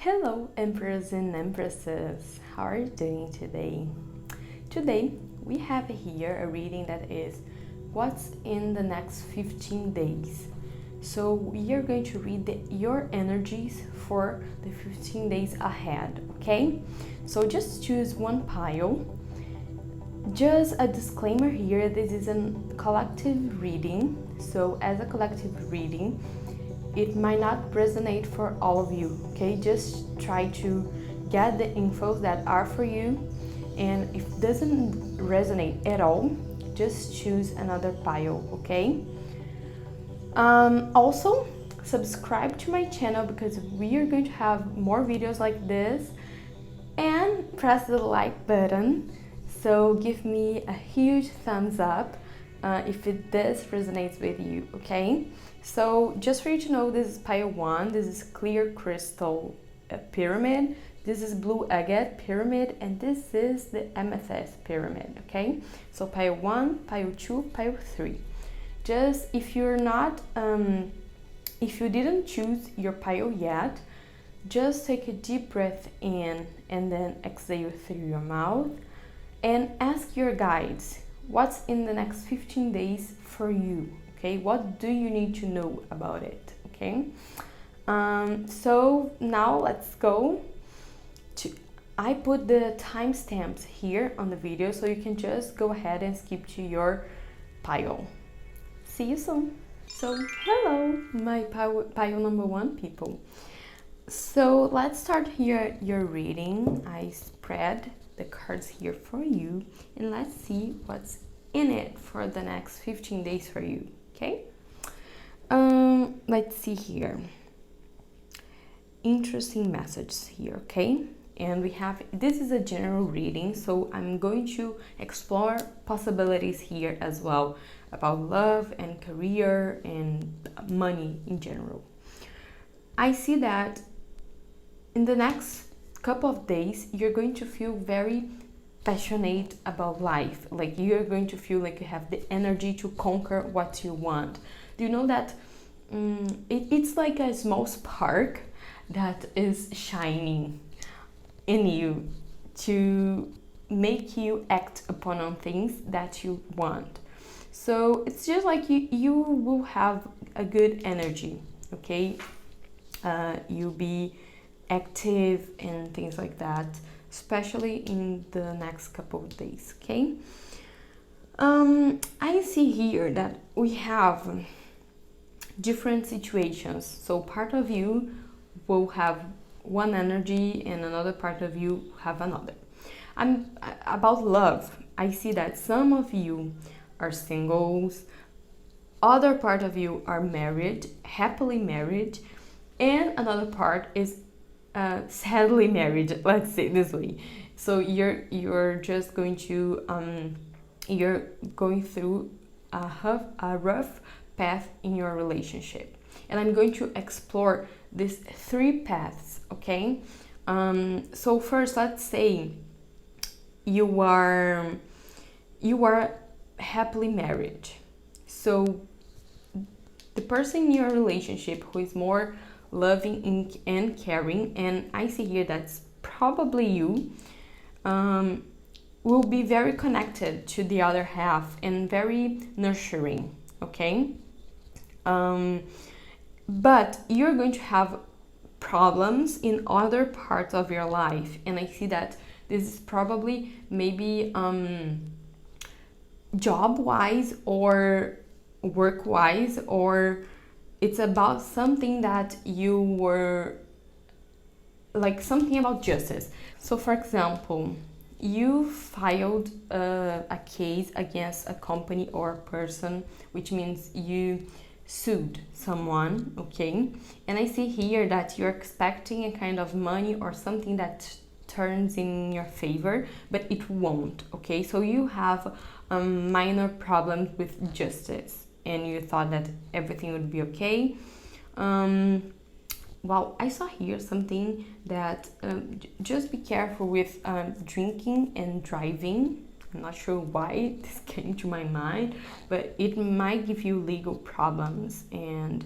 Hello, Empress and Empresses. How are you doing today? Today, we have here a reading that is what's in the next 15 days. So, we are going to read your energies for the 15 days ahead, okay? So, just choose one pile. Just a disclaimer here, this is a collective reading. So, as a collective reading, it might not resonate for all of you, okay? Just try to get the infos that are for you, and if it doesn't resonate at all, just choose another pile, okay? Also, subscribe to my channel because we are going to have more videos like this, and press the like button. So give me a huge thumbs up if this resonates with you, okay? So just for you to know, this is pile 1, this is clear crystal pyramid, this is blue agate pyramid, and this is the amethyst pyramid, okay? So pile 1, pile 2, pile 3. Just if you're not, if you didn't choose your pile yet, just take a deep breath in and then exhale through your mouth and ask your guides what's in the next 15 days for you. Okay, what do you need to know about it? Okay, so now let's go to. I put the timestamps here on the video, so you can just go ahead and skip to your pile. See you soon. So, hello, my pile number 1 people. So let's start here your reading. I spread the cards here for you, and let's see what's in it for the next 15 days for you. Okay, let's see here. Interesting messages here, okay? And we have, this is a general reading, so I'm going to explore possibilities here as well about love and career and money in general. I see that in the next couple of days, you're going to feel very passionate about life. Like you're going to feel like you have the energy to conquer what you want. Do you know that it's like a small spark that is shining in you to make you act upon on things that you want. So it's just like you will have a good energy, okay? You'll be active and things like that, especially in the next couple of days, okay? I see here that we have different situations. So part of you will have one energy and another part of you have another. About love, I see that some of you are singles, other part of you are married, happily married, and another part is sadly married, let's say this way. So you're just going to you're going through a rough path in your relationship, and I'm going to explore these 3 paths, okay? So first, let's say you are happily married. So the person in your relationship who is more loving and caring, and I see here that's probably you, will be very connected to the other half and very nurturing, okay? But you're going to have problems in other parts of your life, and I see that this is probably maybe job-wise or work-wise, or it's about something that you were, like something about justice. So for example, you filed a case against a company or a person, which means you sued someone, okay? And I see here that you're expecting a kind of money or something that turns in your favor, but it won't, okay? So you have minor problems with justice, and you thought that everything would be okay. Well, I saw here something that just be careful with drinking and driving. I'm not sure why this came to my mind, but it might give you legal problems. And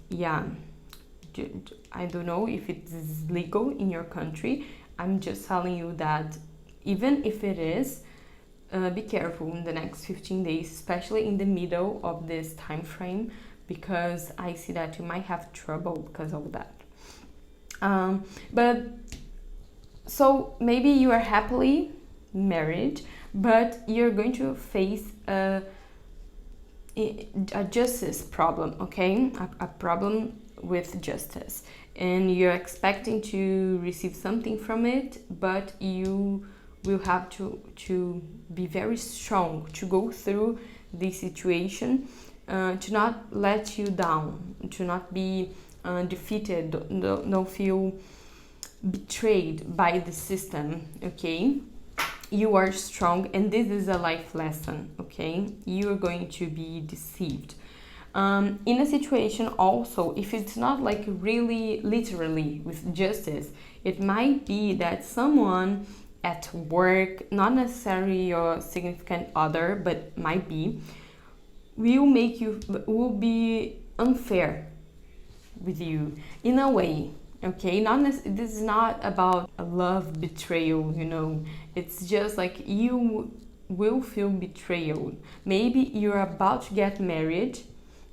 yeah, I don't know if it is legal in your country. I'm just telling you that even if it is, be careful in the next 15 days, especially in the middle of this time frame, because I see that you might have trouble because of that. But so maybe you are happily married, but you're going to face a justice problem, okay? A problem with justice, and you're expecting to receive something from it, but you will have to be very strong to go through this situation, to not let you down, to not be defeated, don't feel betrayed by the system, okay? You are strong, and this is a life lesson, okay? You're going to be deceived. In a situation also, if it's not like really literally with justice, it might be that someone at work, not necessarily your significant other, but might be, will be unfair with you in a way, okay? This is not about a love betrayal, you know. It's just like you will feel betrayed. Maybe you're about to get married,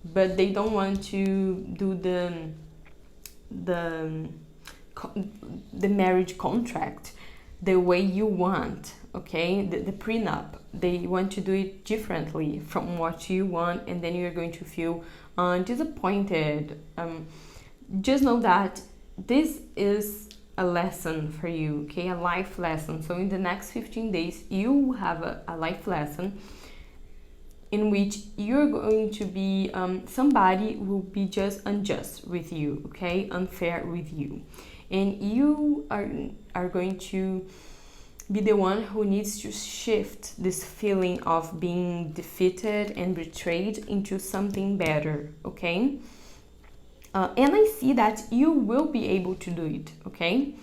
but they don't want to do the marriage contract the way you want, okay? The prenup, they want to do it differently from what you want, and then you're going to feel disappointed. Just know that this is a lesson for you, okay? A life lesson. So in the next 15 days, you have a life lesson in which you're going to be, somebody will be just unjust with you, okay? Unfair with you. And you are going to be the one who needs to shift this feeling of being defeated and betrayed into something better, okay? And I see that you will be able to do it, okay?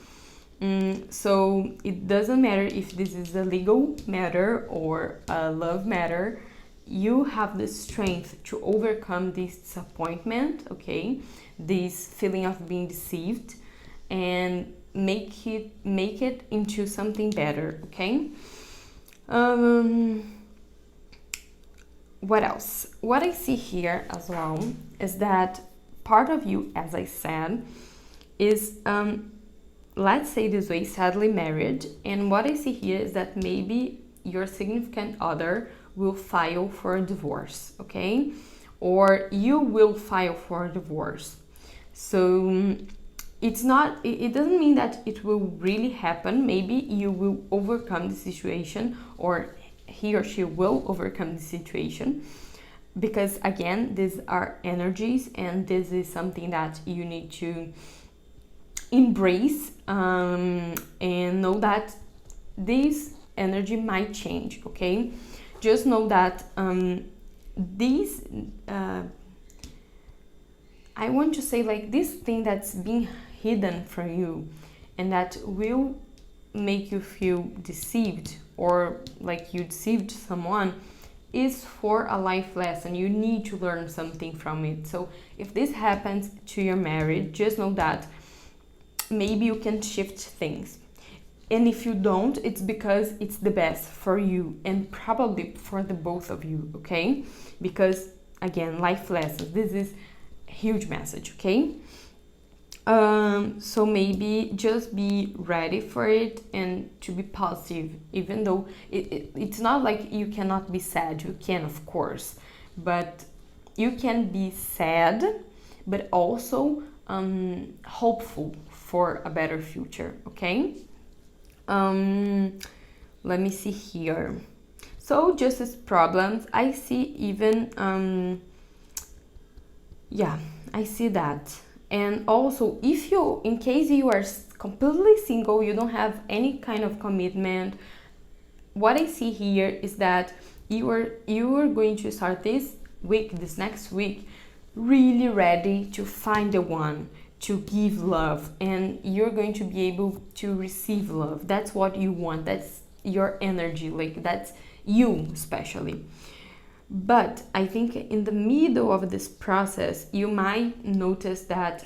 So it doesn't matter if this is a legal matter or a love matter, you have the strength to overcome this disappointment, okay? This feeling of being deceived, and make it into something better, okay? What else? What I see here as well is that part of you, as I said, is let's say this way, sadly married, and what I see here is that maybe your significant other will file for a divorce, okay? Or you will file for a divorce. So it doesn't mean that it will really happen. Maybe you will overcome the situation, or he or she will overcome the situation, because again, these are energies, and this is something that you need to embrace, and know that this energy might change, okay? Just know that these I want to say, like, this thing that's being hidden from you and that will make you feel deceived, or like you deceived someone, is for a life lesson. You need to learn something from it. So if this happens to your marriage, just know that maybe you can shift things. And if you don't, it's because it's the best for you, and probably for the both of you, okay? Because again, life lessons, this is a huge message, okay? So maybe just be ready for it and to be positive, even though it's not like you cannot be sad. You can, of course, but you can be sad, but also hopeful for a better future, okay? Let me see here. So justice problems, I see even, yeah, I see that. And also, if you, in case you are completely single, you don't have any kind of commitment, what I see here is that you are going to start this next week, really ready to find the one, to give love, and you're going to be able to receive love. That's what you want. That's your energy, like that's you especially. But I think in the middle of this process, you might notice that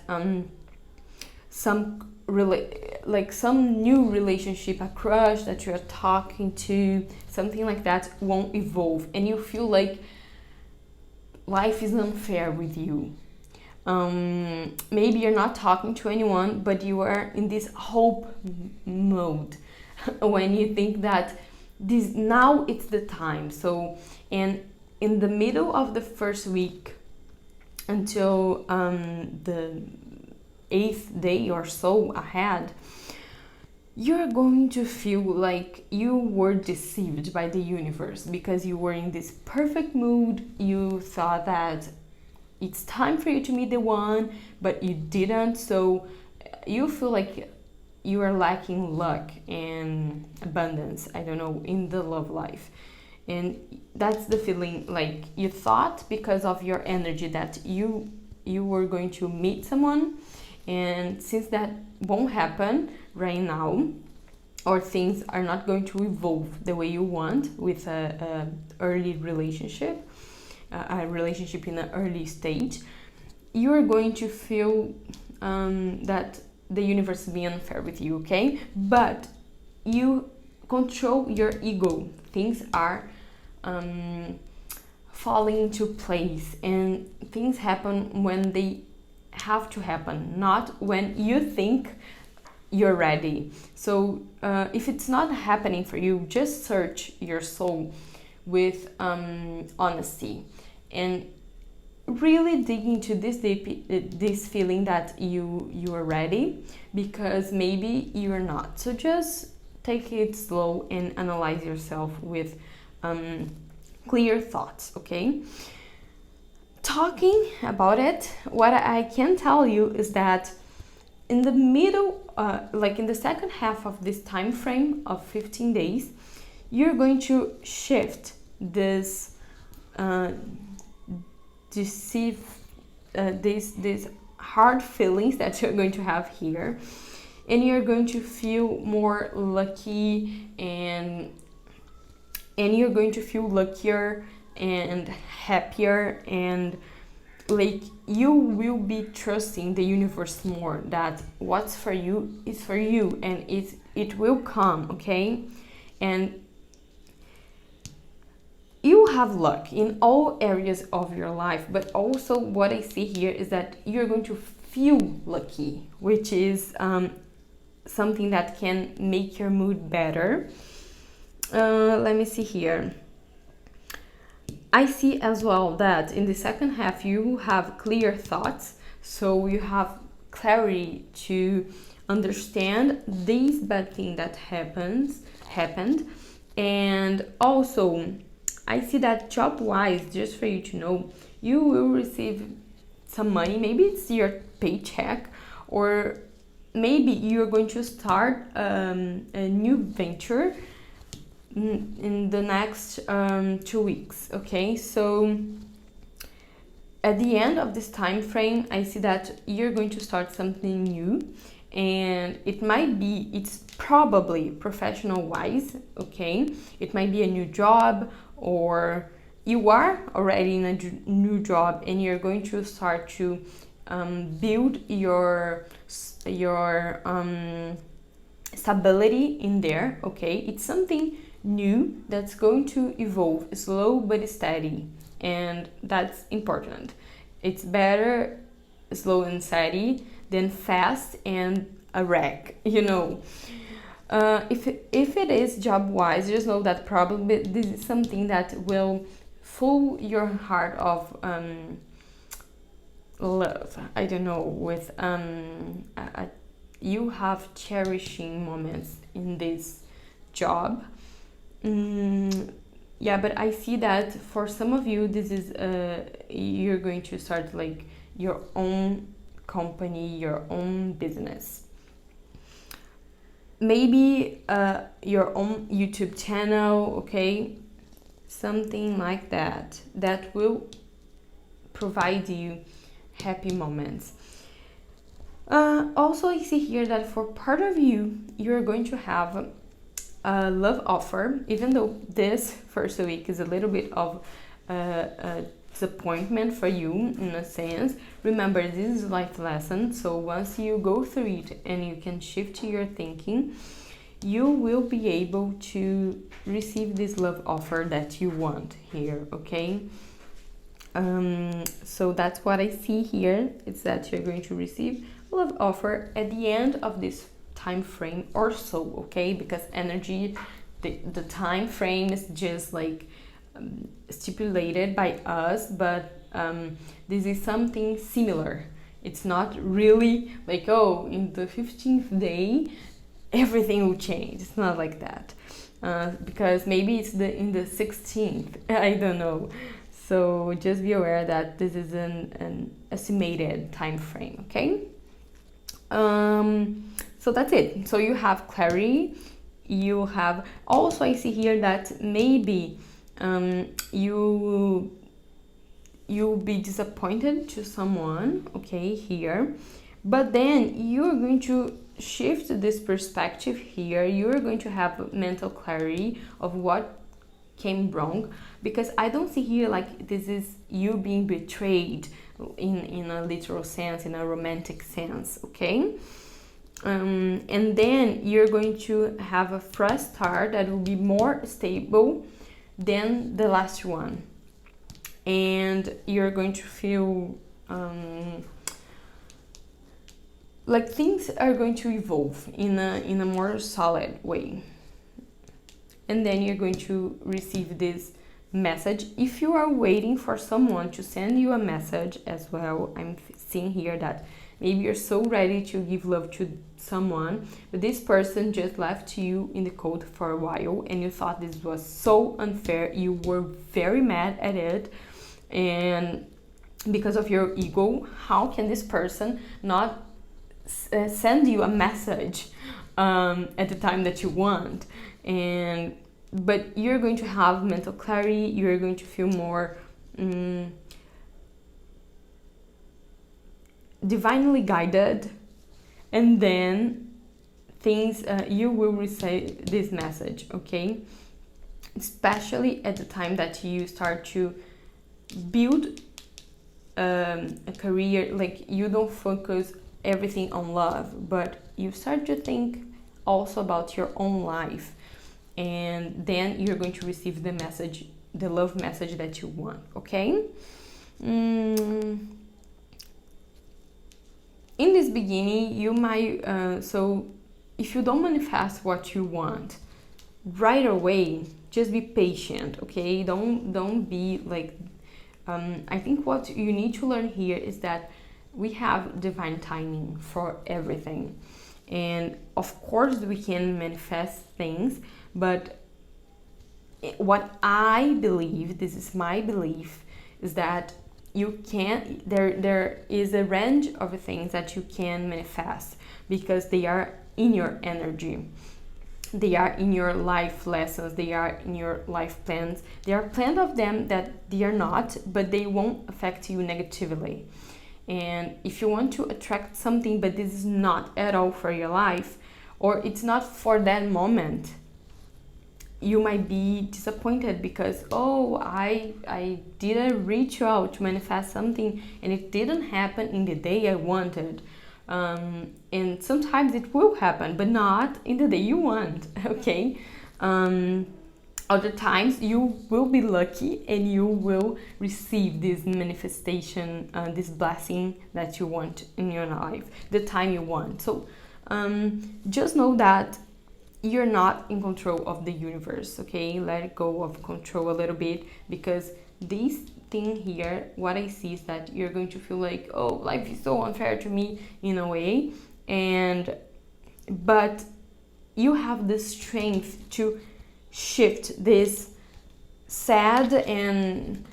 some new relationship, a crush that you're talking to, something like that won't evolve, and you feel like life is unfair with you. Maybe you're not talking to anyone, but you are in this hope mode when you think that now it's the time. So, and in the middle of the first week until the 8th day or so ahead, you're going to feel like you were deceived by the universe, because you were in this perfect mood. You thought that it's time for you to meet the one, but you didn't. So you feel like you are lacking luck and abundance, I don't know, in the love life. And that's the feeling, like you thought because of your energy that you were going to meet someone, and since that won't happen right now, or things are not going to evolve the way you want with a early relationship, a relationship in an early stage, you're going to feel that the universe is being unfair with you, okay? But you control your ego. Things are falling into place, and things happen when they have to happen, not when you think you're ready. So if it's not happening for you, just search your soul with honesty and really dig into this feeling that you are ready, because maybe you're not. So just take it slow and analyze yourself with clear thoughts, okay? Talking about it, what I can tell you is that in the middle, like in the second half of this time frame of 15 days, you're going to shift this these hard feelings that you're going to have here, and you're going to feel more lucky, and you're going to feel luckier and happier, and like you will be trusting the universe more, that what's for you is for you, and it will come, okay? And you have luck in all areas of your life, but also what I see here is that you're going to feel lucky, which is something that can make your mood better. Let me see here. I see as well that in the second half you have clear thoughts, so you have clarity to understand this bad thing that happened. And also I see that job-wise, just for you to know, you will receive some money. Maybe it's your paycheck, or maybe you're going to start a new venture in the next 2 weeks, okay? So at the end of this time frame, I see that you're going to start something new, and it's probably professional wise, okay? It might be a new job, or you are already in a new job and you're going to start to build your stability in there, okay? It's something new that's going to evolve, slow but steady, and that's important. It's better slow and steady than fast and a wreck, you know. If it is job-wise, just know that probably this is something that will fill your heart of love. I don't know, with you have cherishing moments in this job. Yeah, but I see that for some of you, this is you're going to start like your own company, your own business. Maybe your own YouTube channel, okay? Something like that will provide you happy moments. Also, I see here that for part of you, you're going to have a love offer, even though this first week is a little bit of disappointment for you in a sense. Remember, this is life lesson, so once you go through it and you can shift your thinking, you will be able to receive this love offer that you want here, okay? So that's what I see here. It's that you're going to receive a love offer at the end of this time frame or so, okay? Because energy, the time frame is just like stipulated by us, but this is something similar. It's not really like, oh, in the 15th day everything will change. It's not like that, because maybe it's in the 16th. I don't know. So just be aware that this is an estimated time frame, okay? So that's it. So you have clarity. You have also, I see here that maybe you'll be disappointed to someone, okay, here, but then you're going to shift this perspective here. You're going to have mental clarity of what came wrong, because I don't see here like this is you being betrayed in a literal sense, in a romantic sense, okay? And then you're going to have a fresh start that will be more stable than the last one, and you're going to feel like things are going to evolve in a more solid way. And then you're going to receive this message. If you are waiting for someone to send you a message as well, I'm seeing here that maybe you're so ready to give love to someone, but this person just left you in the cold for a while and you thought this was so unfair. You were very mad at it, and because of your ego, how can this person not send you a message at the time that you want? But you're going to have mental clarity. You're going to feel more divinely guided, and then things you will receive this message, okay? Especially at the time that you start to build a career, like you don't focus everything on love, but you start to think also about your own life, and then you're going to receive the message, the love message that you want, okay? In this beginning, you might so if you don't manifest what you want right away, just be patient, okay? Don't be like I think what you need to learn here is that we have divine timing for everything, and of course we can manifest things, but what I believe, this is my belief, is that you can, there is a range of things that you can manifest because they are in your energy, they are in your life lessons, they are in your life plans. There are plenty of them that they are not, but they won't affect you negatively. And if you want to attract something but this is not at all for your life, or it's not for that moment, you might be disappointed because, oh, I didn't reach out to manifest something and it didn't happen in the day I wanted. And sometimes it will happen, but not in the day you want, okay? Other times you will be lucky and you will receive this manifestation, this blessing that you want in your life, the time you want. So just know that you're not in control of the universe, okay? Let go of control a little bit, because this thing here, what I see is that you're going to feel like, oh, life is so unfair to me in a way, but you have the strength to shift this sad and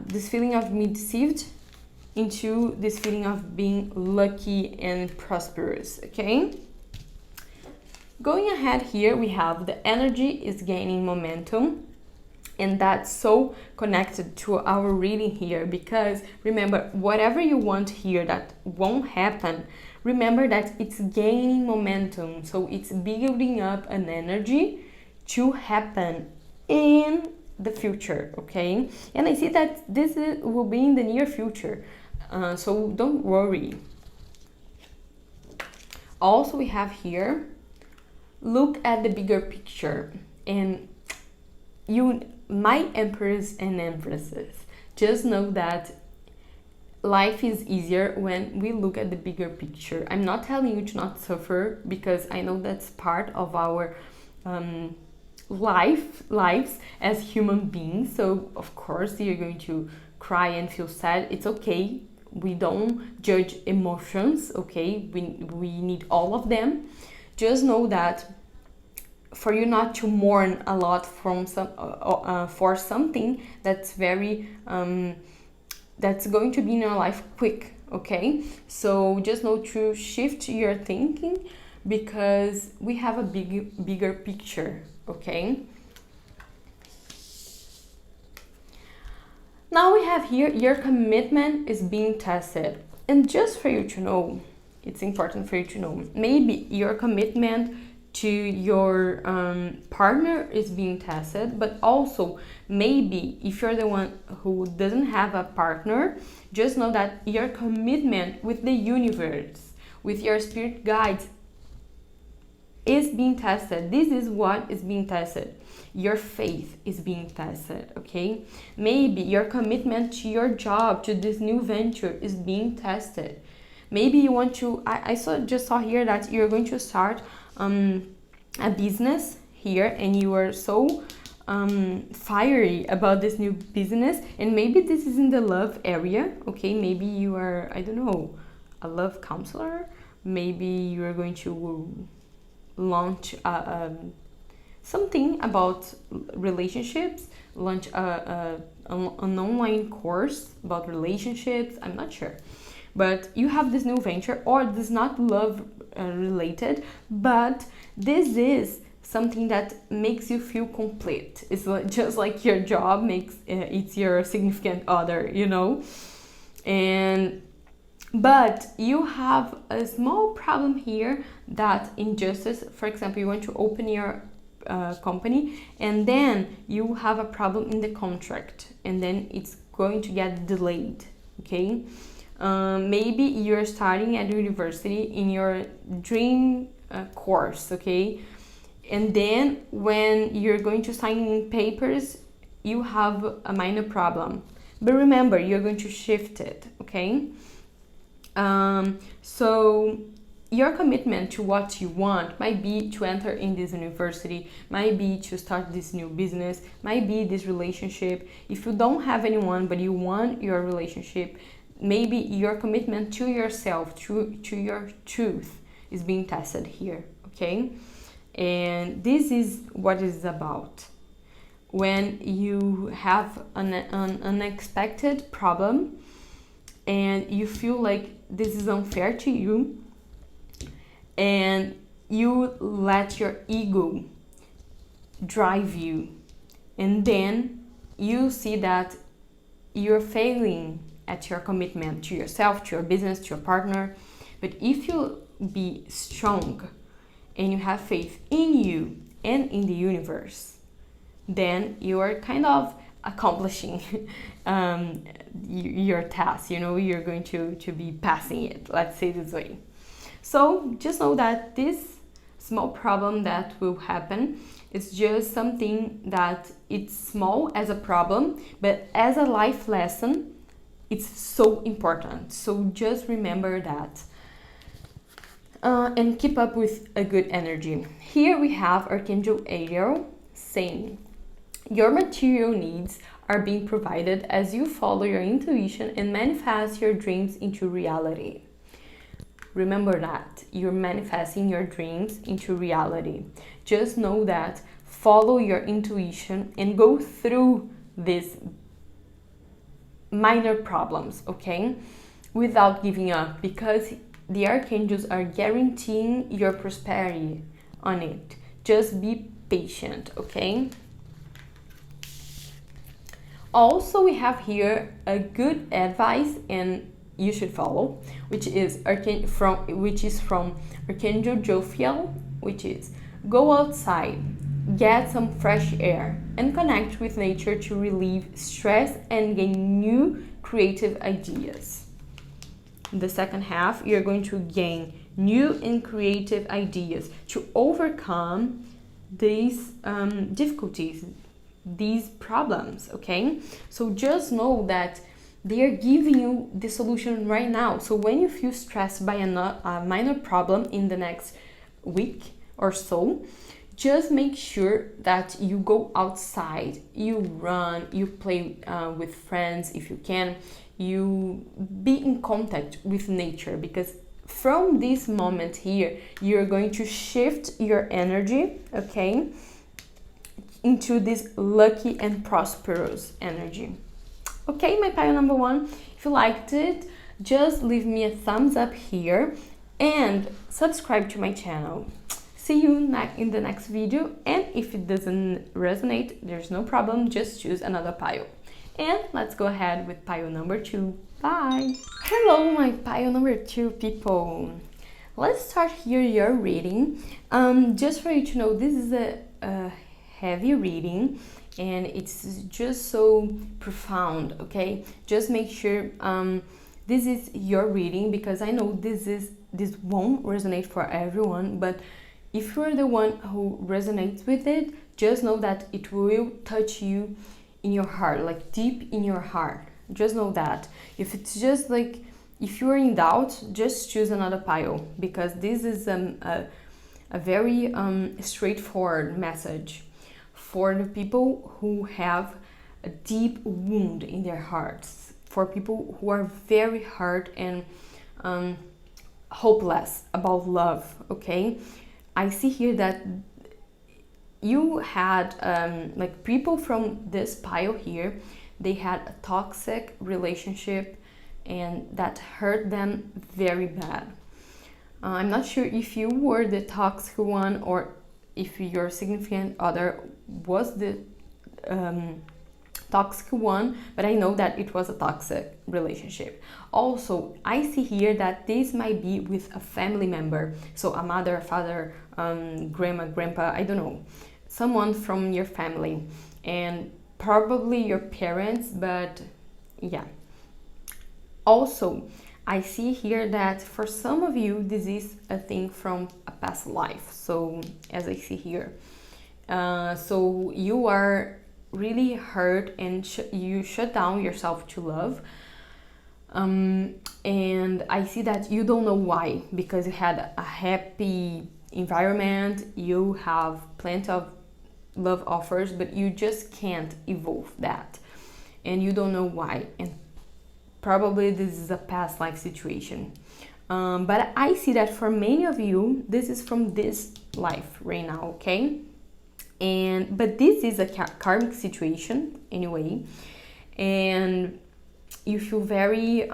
this feeling of being deceived into this feeling of being lucky and prosperous, okay? Going ahead here, we have the energy is gaining momentum, and that's so connected to our reading here, because remember, whatever you want here that won't happen, remember that it's gaining momentum, so it's building up an energy to happen in the future, okay? And I see that will be in the near future, so don't worry. Also, we have here, look at the bigger picture. And my Emperors and Empresses, just know that life is easier when we look at the bigger picture. I'm not telling you to not suffer, because I know that's part of our lives as human beings. So of course you're going to cry and feel sad. It's okay. We don't judge emotions, okay? We need all of them. Just know that for you not to mourn a lot from for something that's very that's going to be in your life quick, okay? So just know to shift your thinking, because we have a bigger picture, okay? Now we have here, your commitment is being tested. And just for you to know, it's important for you to know, maybe your commitment to your partner is being tested, but also maybe if you're the one who doesn't have a partner, just know that your commitment with the universe, with your spirit guides, is being tested. This is what is being tested. Your faith is being tested, okay? Maybe your commitment to your job, to this new venture, is being tested. Maybe you want to, I just saw here that you're going to start a business here, and you are so fiery about this new business, and maybe this is in the love area, okay? Maybe you are, I don't know, a love counselor. Maybe you are going to launch something about relationships, launch an online course about relationships. I'm not sure, but you have this new venture, or this is not love related, but this is something that makes you feel complete. It's just like your job makes it's your significant other, you know. But you have a small problem here, that injustice. For example, you want to open your company, and then you have a problem in the contract, and then it's going to get delayed, okay? Maybe you're starting at university in your dream course, okay? And then when you're going to sign in papers, you have a minor problem. But remember, you're going to shift it, okay? So your commitment to what you want might be to enter in this university, might be to start this new business, might be this relationship. If you don't have anyone but you want your relationship, maybe your commitment to yourself, to your truth, is being tested here, okay? And this is what it's about. When you have an unexpected problem and you feel like this is unfair to you, and you let your ego drive you, and then you see that you're failing at your commitment to yourself, to your business, to your partner. But if you be strong and you have faith in you and in the universe, then you are kind of accomplishing your task, you know, you're going to be passing it, let's say this way. So just know that this small problem that will happen is just something that it's small as a problem, but as a life lesson, it's so important. So just remember that. And keep up with a good energy. Here we have Archangel Ariel saying, your material needs are being provided as you follow your intuition and manifest your dreams into reality. Remember that you're manifesting your dreams into reality. Just know that, follow your intuition and go through these minor problems, okay? Without giving up, because the archangels are guaranteeing your prosperity on it. Just be patient, okay? Also, we have here a good advice, and you should follow, which is from Archangel Jophiel, which is, go outside, get some fresh air and connect with nature to relieve stress and gain new creative ideas. In the second half, you're going to gain new and creative ideas to overcome these difficulties, these problems, okay? So just know that they are giving you the solution right now. So when you feel stressed by a minor problem in the next week or so, just make sure that you go outside, you run, you play with friends if you can, you be in contact with nature, because from this moment here, you're going to shift your energy, okay, into this lucky and prosperous energy. Okay, my pile number one, if you liked it, just leave me a thumbs up here and subscribe to my channel. See you in the next video, and if it doesn't resonate, there's no problem, just choose another pile. And let's go ahead with pile number 2. Bye! Hello, my pile number 2 people. Let's start here your reading. Just for you to know, this is a heavy reading and it's just so profound, okay? Just make sure this is your reading, because I know this won't resonate for everyone, but if you're the one who resonates with it, just know that it will touch you in your heart, like deep in your heart. Just know that. If it's just like, if you're in doubt, just choose another pile, because this is a very straightforward message for the people who have a deep wound in their hearts, for people who are very hurt and hopeless about love, okay? I see here that you had like people from this pile here, they had a toxic relationship and that hurt them very bad. I'm not sure if you were the toxic one or if your significant other was the toxic one, but I know that it was a toxic relationship. Also, I see here that this might be with a family member, so a mother, father, grandma, grandpa, I don't know, someone from your family, and probably your parents, but yeah. Also, I see here that for some of you, this is a thing from a past life. So, as I see here, so you are really hurt and you shut down yourself to love. And I see that you don't know why, because you had a happy environment, you have plenty of love offers, but you just can't evolve that. And you don't know why. And probably this is a past life situation. But I see that for many of you, this is from this life right now, okay? But this is a karmic situation anyway, and you feel very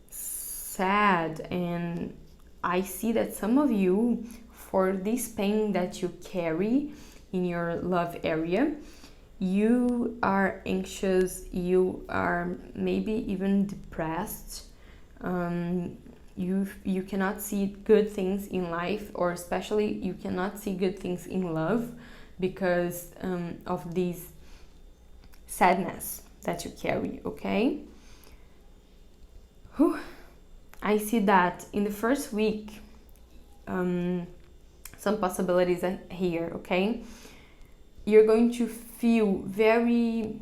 sad, and I see that some of you, for this pain that you carry in your love area, you are anxious, you are maybe even depressed, you cannot see good things in life, or especially you cannot see good things in love because of this sadness that you carry, okay? Whew. I see that in the first week, some possibilities are here, okay? You're going to feel very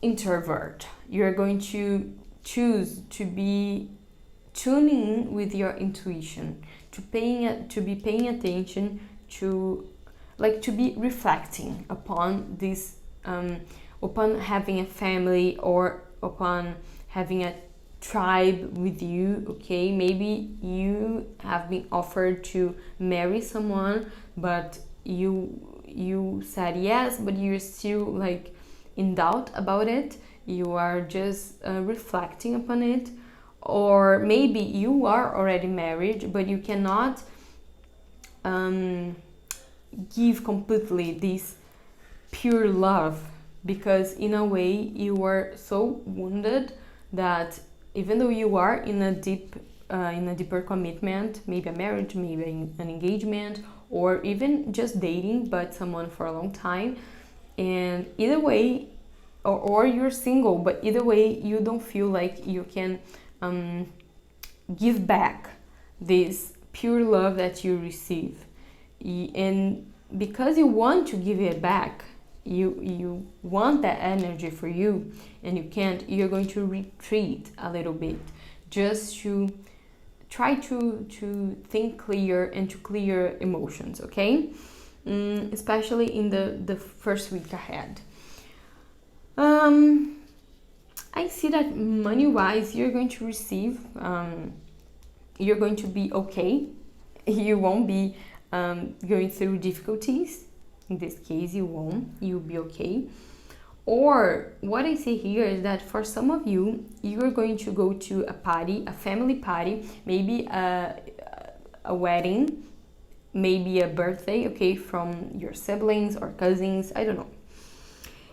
introvert. You're going to choose to be tuning in with your intuition, to be paying attention, to be reflecting upon this, upon having a family or upon having a tribe with you, okay? Maybe you have been offered to marry someone, but you said yes, but you're still like in doubt about it. You are just reflecting upon it. Or maybe you are already married, but you cannot give completely this pure love, because in a way you are so wounded that even though you are in a deep in a deeper commitment, maybe a marriage, maybe an engagement, or even just dating, but someone for a long time. And either way, or you're single, but either way, you don't feel like you can give back this pure love that you receive. And because you want to give it back, you want that energy for you, and you can't, you're going to retreat a little bit just to try to think clear and to clear emotions, okay? Especially in the first week ahead. I see that money-wise, you're going to receive, you're going to be okay. You won't be going through difficulties. In this case, you won't. You'll be okay. Or what I see here is that for some of you, you're going to go to a party, a family party, maybe a wedding, maybe a birthday, okay, from your siblings or cousins, I don't know.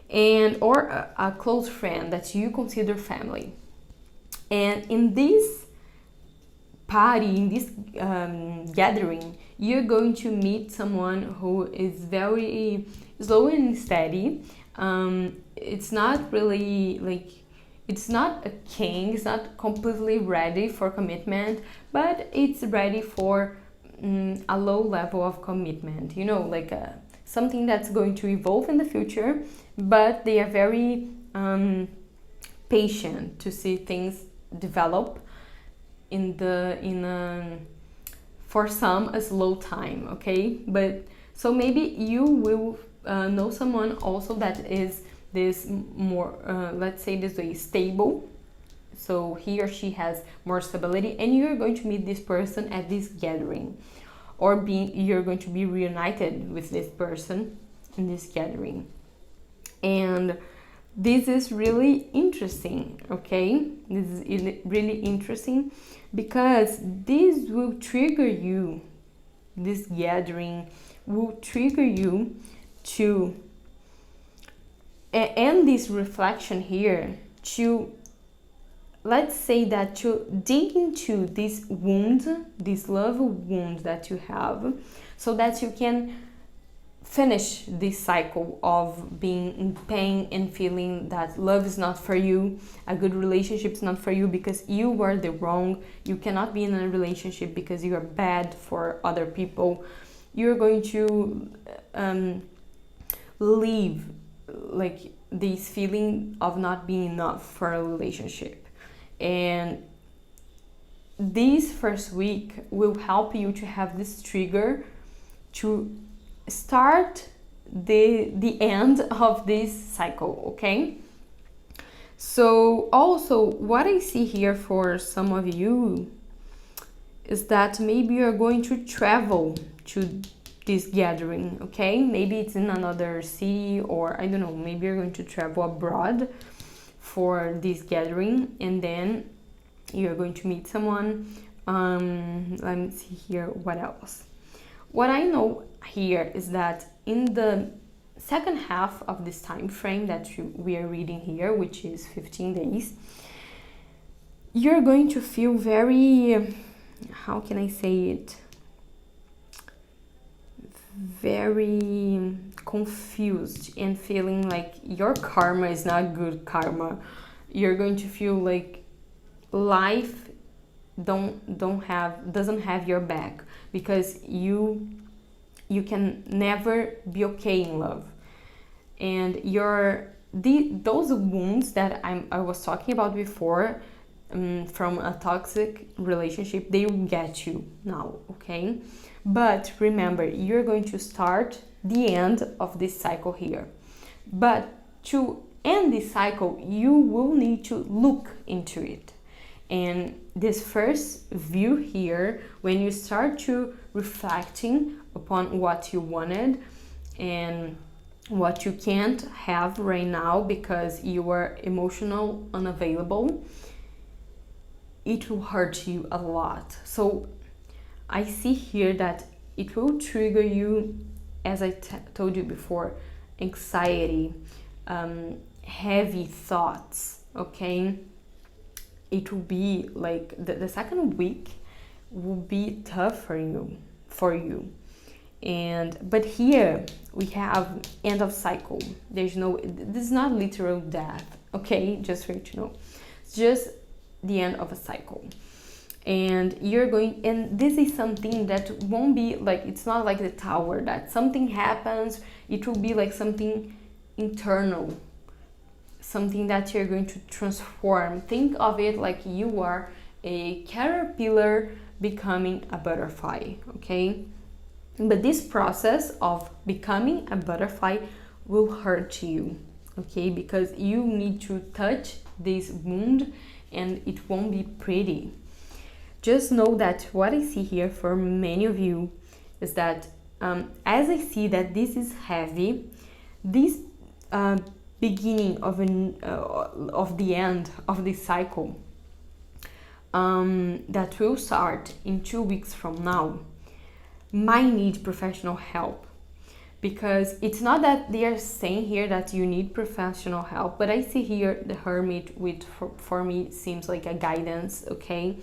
And or a close friend that you consider family. And in this party, in this gathering, you're going to meet someone who is very slow and steady. It's not really like, it's not a king, it's not completely ready for commitment, but it's ready for a low level of commitment, you know, like something that's going to evolve in the future, but they are very patient to see things develop for some a slow time, okay? But so maybe you will know someone also that is this more, let's say this way, stable. So he or she has more stability, and you're going to meet this person at this gathering, or you're going to be reunited with this person in this gathering. And this is really interesting, okay? This is really interesting because this will trigger you, this gathering will trigger you to, and this reflection here, to, let's say that to dig into this wound, this love wound that you have, so that you can finish this cycle of being in pain and feeling that love is not for you, a good relationship is not for you because you were the wrong. You cannot be in a relationship because you are bad for other people. You're going to leave like this feeling of not being enough for a relationship. And this first week will help you to have this trigger to start the end of this cycle, okay? So also what I see here for some of you is that maybe you're going to travel to this gathering, okay? Maybe it's in another city, or I don't know, maybe you're going to travel abroad for this gathering, and then you're going to meet someone. Let me see here, what else? What I know here is that in the second half of this time frame that we are reading here, which is 15 days, you're going to feel very, how can I say it? Very confused and feeling like your karma is not good karma. You're going to feel like life doesn't have your back, because you can never be okay in love. And those wounds that I was talking about before, from a toxic relationship, they will get you now, okay? But remember, you're going to start the end of this cycle here. But to end this cycle, you will need to look into it. And this first view here, when you start to reflecting upon what you wanted and what you can't have right now because you are emotional unavailable, it will hurt you a lot. So I see here that it will trigger you, as I told you before, anxiety, heavy thoughts, okay? it will be like the second week will be tough for you. And but here we have end of cycle. There's no, this is not literal death, okay, just for you to know. It's just the end of a cycle. And you're going, and this is something that won't be like, it's not like the tower that something happens, it will be like something internal, something that you're going to transform. Think of it like you are a caterpillar becoming a butterfly, okay? But this process of becoming a butterfly will hurt you, okay? Because you need to touch this wound and it won't be pretty. Just know that what I see here for many of you is that as I see that this is heavy, this beginning of the end of this cycle that will start in 2 weeks from now might need professional help. Because it's not that they are saying here that you need professional help, but I see here the Hermit, which for me seems like a guidance, okay?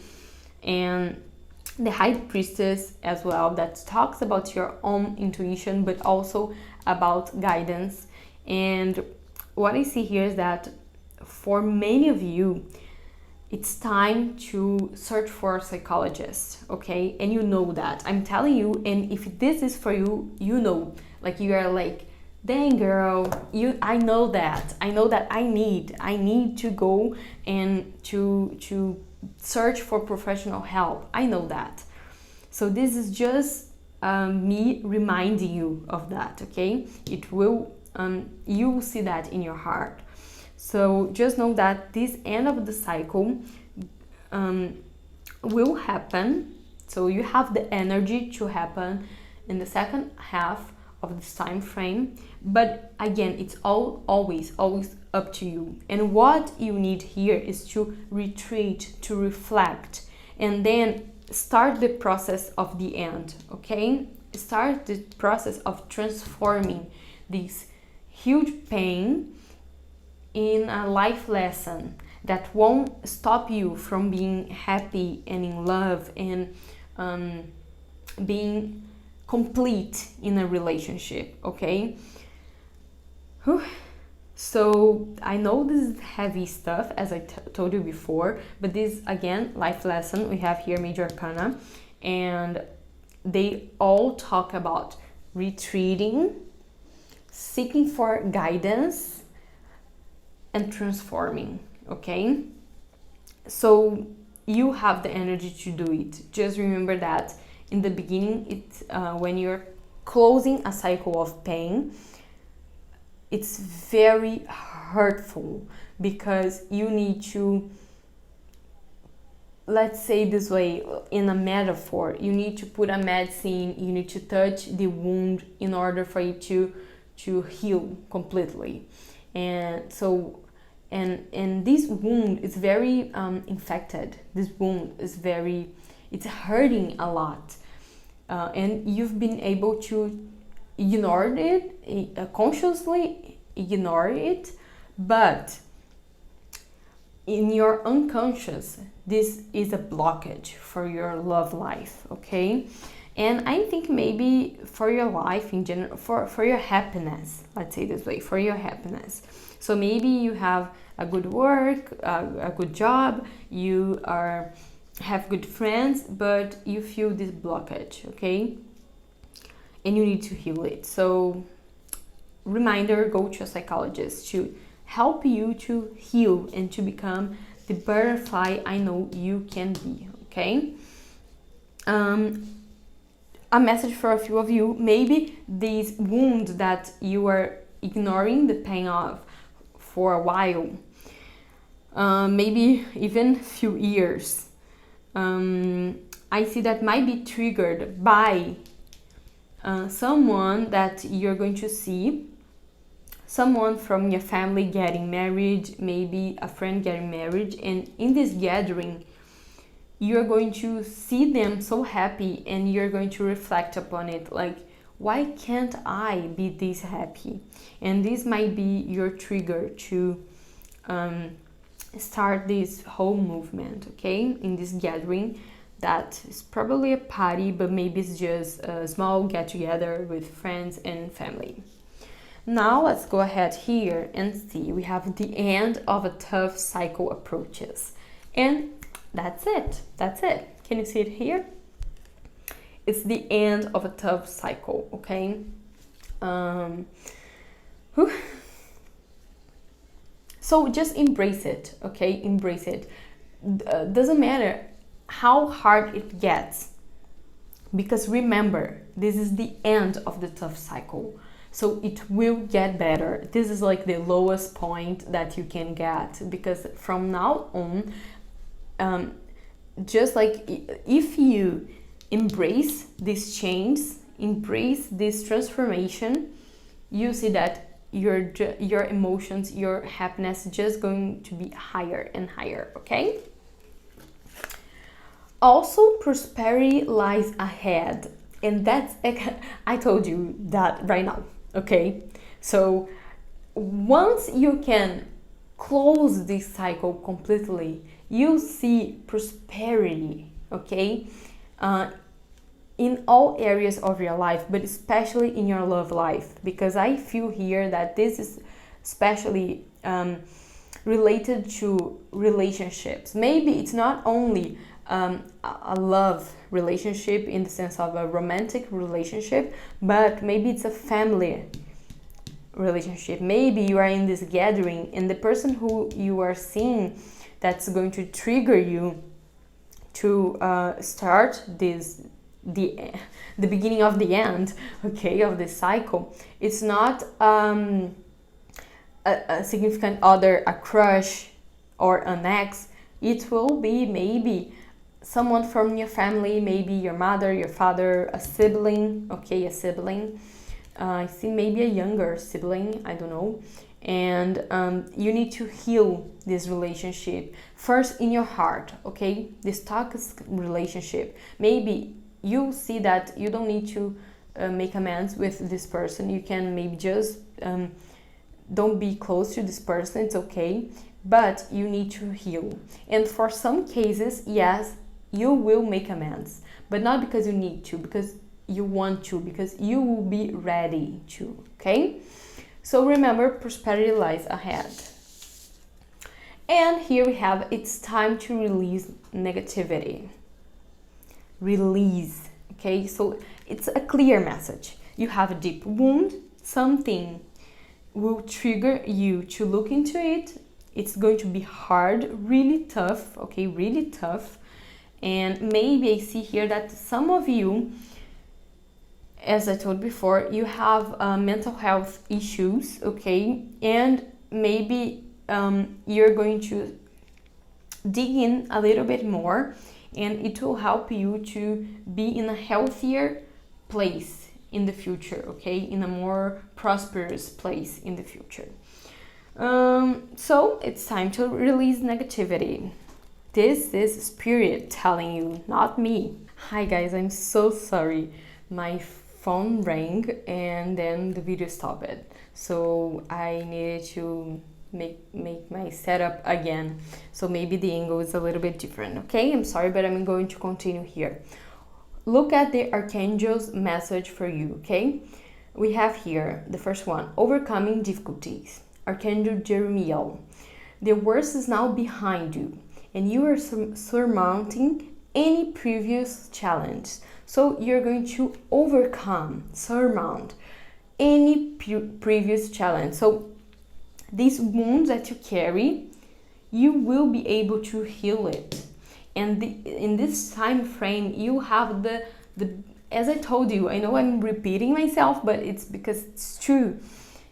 And the High Priestess as well, that talks about your own intuition, but also about guidance. And what I see here is that for many of you, it's time to search for a psychologist, okay? And you know that. I'm telling you, and if this is for you, you know, like you are like, dang girl, I know that I need to go and to search for professional help. I know that. So this is just me reminding you of that, okay? It will, you will see that in your heart. So just know that this end of the cycle will happen. So you have the energy to happen in the second half of this time frame. But again, it's always up to you. And what you need here is to retreat, to reflect, and then start the process of the end, okay? Start the process of transforming this huge pain in a life lesson that won't stop you from being happy and in love and being complete in a relationship, okay? Whew. So I know this is heavy stuff, as I told you before, but this, again, life lesson. We have here Major Arcana, and they all talk about retreating, seeking for guidance, and transforming, okay? So you have the energy to do it. Just remember that in the beginning, it's when you're closing a cycle of pain, it's very hurtful because you need to, let's say this way, in a metaphor, you need to put a medicine, you need to touch the wound in order for it to heal completely. And so and this wound is very infected. This wound is it's hurting a lot, and you've been able to ignore it, consciously ignore it, but in your unconscious, this is a blockage for your love life, okay? And I think maybe for your life in general, for your happiness, let's say this way, for your happiness. So maybe you have a good work, a good job, you have good friends, but you feel this blockage, okay? And you need to heal it. So reminder, go to a psychologist to help you to heal and to become the butterfly I know you can be, okay? A message for a few of you, maybe this wound that you are ignoring the pain of for a while, maybe even few years, I see that might be triggered by someone that you're going to see, someone from your family getting married, maybe a friend getting married, and in this gathering you're going to see them so happy and you're going to reflect upon it, like, why can't I be this happy? And this might be your trigger to start this whole movement, okay, in this gathering that is probably a party, but maybe it's just a small get together with friends and family. Now let's go ahead here and see. We have the end of a tough cycle approaches, and that's it. Can you see it here? It's the end of a tough cycle, okay? So just embrace it, okay? Embrace it. Doesn't matter how hard it gets, because remember, this is the end of the tough cycle. So it will get better. This is like the lowest point that you can get, because from now on, just like if you embrace this change, embrace this transformation, you see that your emotions, your happiness just going to be higher and higher, okay? Also, prosperity lies ahead, and that's, I told you that right now, okay? So once you can close this cycle completely, you see prosperity, okay? In all areas of your life, but especially in your love life, because I feel here that this is especially related to relationships. Maybe it's not only a love relationship in the sense of a romantic relationship, but maybe it's a family relationship. Maybe you are in this gathering and the person who you are seeing that's going to trigger you to start the beginning of the end, okay, of this cycle. It's not a significant other, a crush or an ex. It will be maybe someone from your family, maybe your mother, your father, a sibling, okay, a sibling. I see maybe a younger sibling, I don't know. And you need to heal this relationship first in your heart, okay? This toxic relationship. Maybe you see that you don't need to make amends with this person. You can maybe just don't be close to this person, it's okay, but you need to heal. And for some cases, yes, you will make amends, but not because you need to, because you want to, because you will be ready to, okay? So remember, prosperity lies ahead. And here we have, it's time to release negativity. Release, okay? So it's a clear message. You have a deep wound, something will trigger you to look into it. It's going to be hard, really tough, okay? Really tough. And maybe I see here that some of you, as I told before, you have mental health issues, okay? And maybe you're going to dig in a little bit more, and it will help you to be in a healthier place in the future, okay? In a more prosperous place in the future. So it's time to release negativity. This is spirit telling you, not me. Hi guys, I'm so sorry. My phone rang and then the video stopped. So I needed to make my setup again. So maybe the angle is a little bit different, okay? I'm sorry, but I'm going to continue here. Look at the Archangel's message for you, okay? We have here the first one, overcoming difficulties. Archangel Jeremiel. The worst is now behind you, and you are surmounting any previous challenge. So you're going to overcome, surmount any previous challenge. So these wounds that you carry, you will be able to heal it. And in this time frame, you have the as I told you, I know I'm repeating myself, but it's because it's true.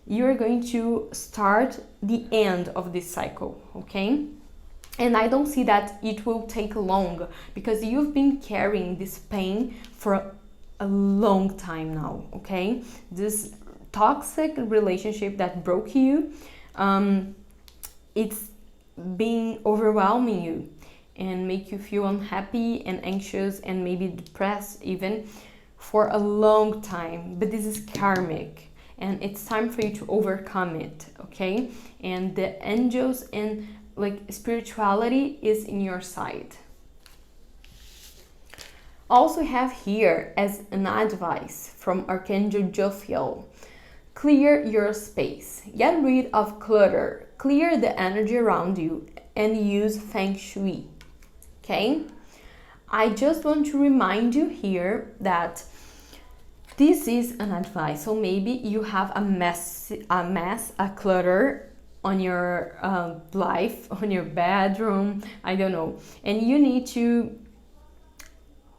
You're going to start the end of this cycle, okay? And I don't see that it will take long, because you've been carrying this pain for a long time now, okay? This toxic relationship that broke you, it's been overwhelming you and make you feel unhappy and anxious and maybe depressed even for a long time. But this is karmic, and it's time for you to overcome it, okay? And the angels and like spirituality is in your side. Also have here as an advice from Archangel Jophiel, clear your space, get rid of clutter, clear the energy around you, and use Feng Shui. Okay? I just want to remind you here that this is an advice. So maybe you have a mess, a clutter on your life, on your bedroom, I don't know, and you need to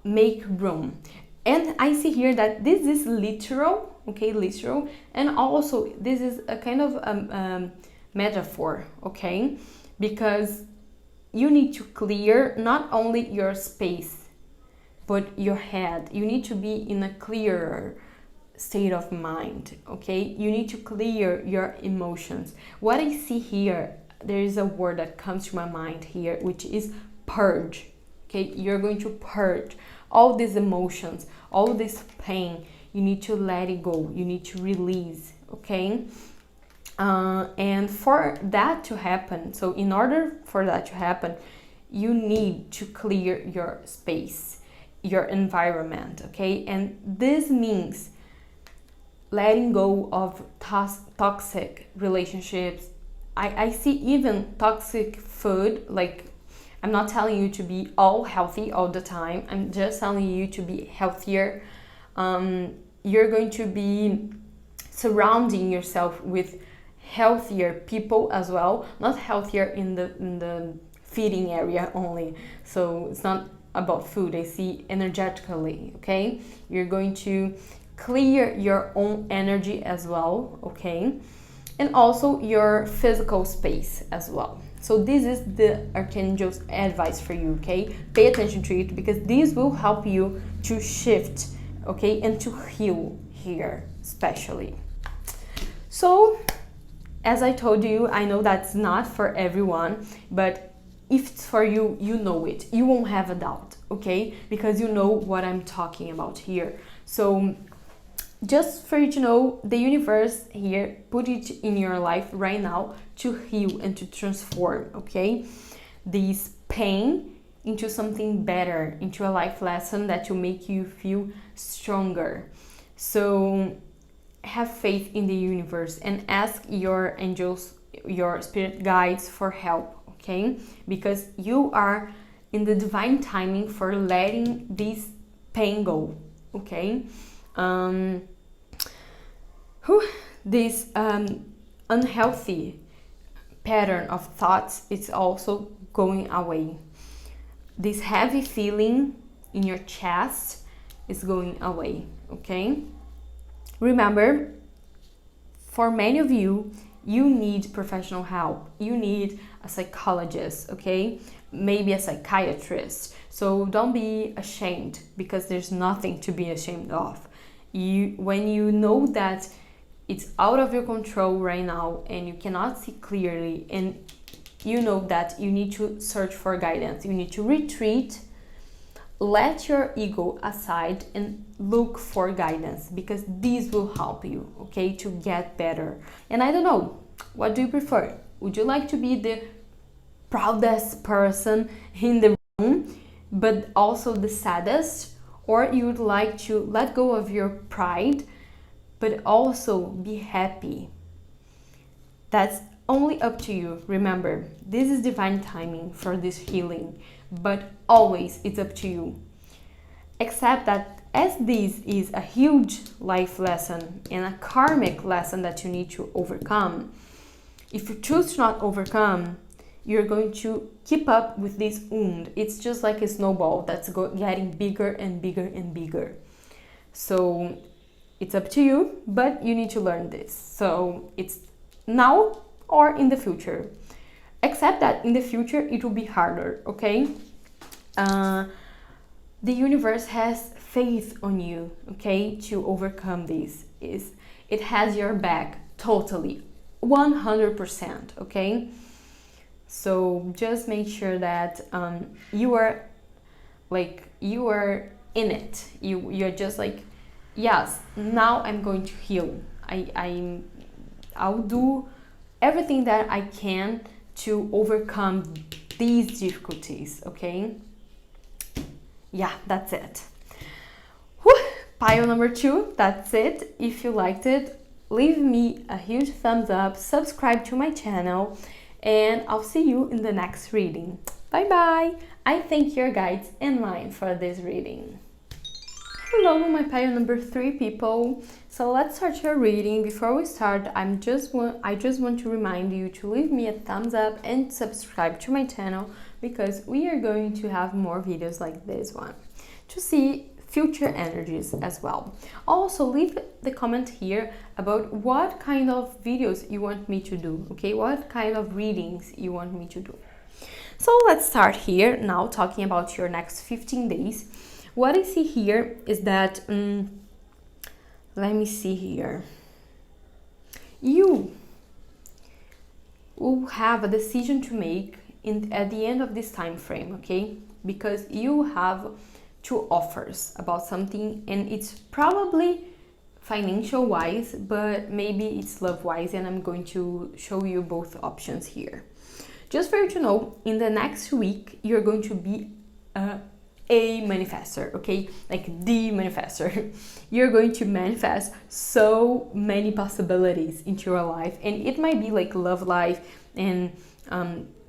make room. And I see here that this is literal, okay, literal, and also this is a kind of metaphor, okay, because you need to clear not only your space but your head. You need to be in a clearer state of mind, okay? You need to clear your emotions. What I see here, there is a word that comes to my mind here, which is purge, okay? You're going to purge all these emotions, all this pain. You need to let it go. You need to release, okay? And for that to happen, so in order for that to happen, you need to clear your space, your environment, okay? And this means letting go of toxic relationships. I see even toxic food. Like, I'm not telling you to be all healthy all the time. I'm just telling you to be healthier. You're going to be surrounding yourself with healthier people as well, not healthier in the feeding area only. So it's not about food. I see energetically, okay? You're going to clear your own energy as well, okay? And also your physical space as well. So this is the Archangel's advice for you, okay? Pay attention to it, because this will help you to shift, okay? And to heal here, especially. So, as I told you, I know that's not for everyone, but if it's for you, you know it. You won't have a doubt, okay? Because you know what I'm talking about here. So, just for you to know, the universe here put it in your life right now to heal and to transform, okay? This pain into something better, into a life lesson that will make you feel stronger. So have faith in the universe and ask your angels, your spirit guides for help, okay? Because you are in the divine timing for letting this pain go, okay? This unhealthy pattern of thoughts, it's also going away. This heavy feeling in your chest is going away, okay? Remember, for many of you, you need professional help. You need a psychologist, okay? Maybe a psychiatrist. So don't be ashamed, because there's nothing to be ashamed of. When you know that it's out of your control right now and you cannot see clearly, and you know that you need to search for guidance, you need to retreat, let your ego aside and look for guidance, because this will help you, okay, to get better. And I don't know, what do you prefer? Would you like to be the proudest person in the room, but also the saddest? Or you would like to let go of your pride, but also be happy? That's only up to you. Remember, this is divine timing for this healing, but always it's up to you. Except that as this is a huge life lesson and a karmic lesson that you need to overcome, if you choose to not overcome, you're going to keep up with this wound. It's just like a snowball that's getting bigger and bigger and bigger. So it's up to you, but you need to learn this. So it's now or in the future. Except that in the future it will be harder, okay? The universe has faith on you, okay, to overcome this. It has your back totally, 100%, okay? So just make sure that you are in it. You're just like, yes, now I'm going to heal. I'll do everything that I can to overcome these difficulties, okay? Yeah, that's it. Whew. Pile number 2, that's it. If you liked it, leave me a huge thumbs up, subscribe to my channel, and I'll see you in the next reading. Bye bye! I thank your guides and mine for this reading. Hello, my pile number 3 people. So let's start your reading. Before we start, I just want to remind you to leave me a thumbs up and subscribe to my channel, because we are going to have more videos like this one to see future energies as well. Also, leave the comment here about what kind of videos you want me to do, okay? What kind of readings you want me to do. So let's start here now, talking about your next 15 days. What I see here is that, let me see here. You will have a decision to make at the end of this time frame, okay? Because you have 2 offers about something, and it's probably financial wise, but maybe it's love wise, and I'm going to show you both options here. Just for you to know, in the next week, you're going to be a manifestor, okay? Like the manifestor. You're going to manifest so many possibilities into your life, and it might be like love life and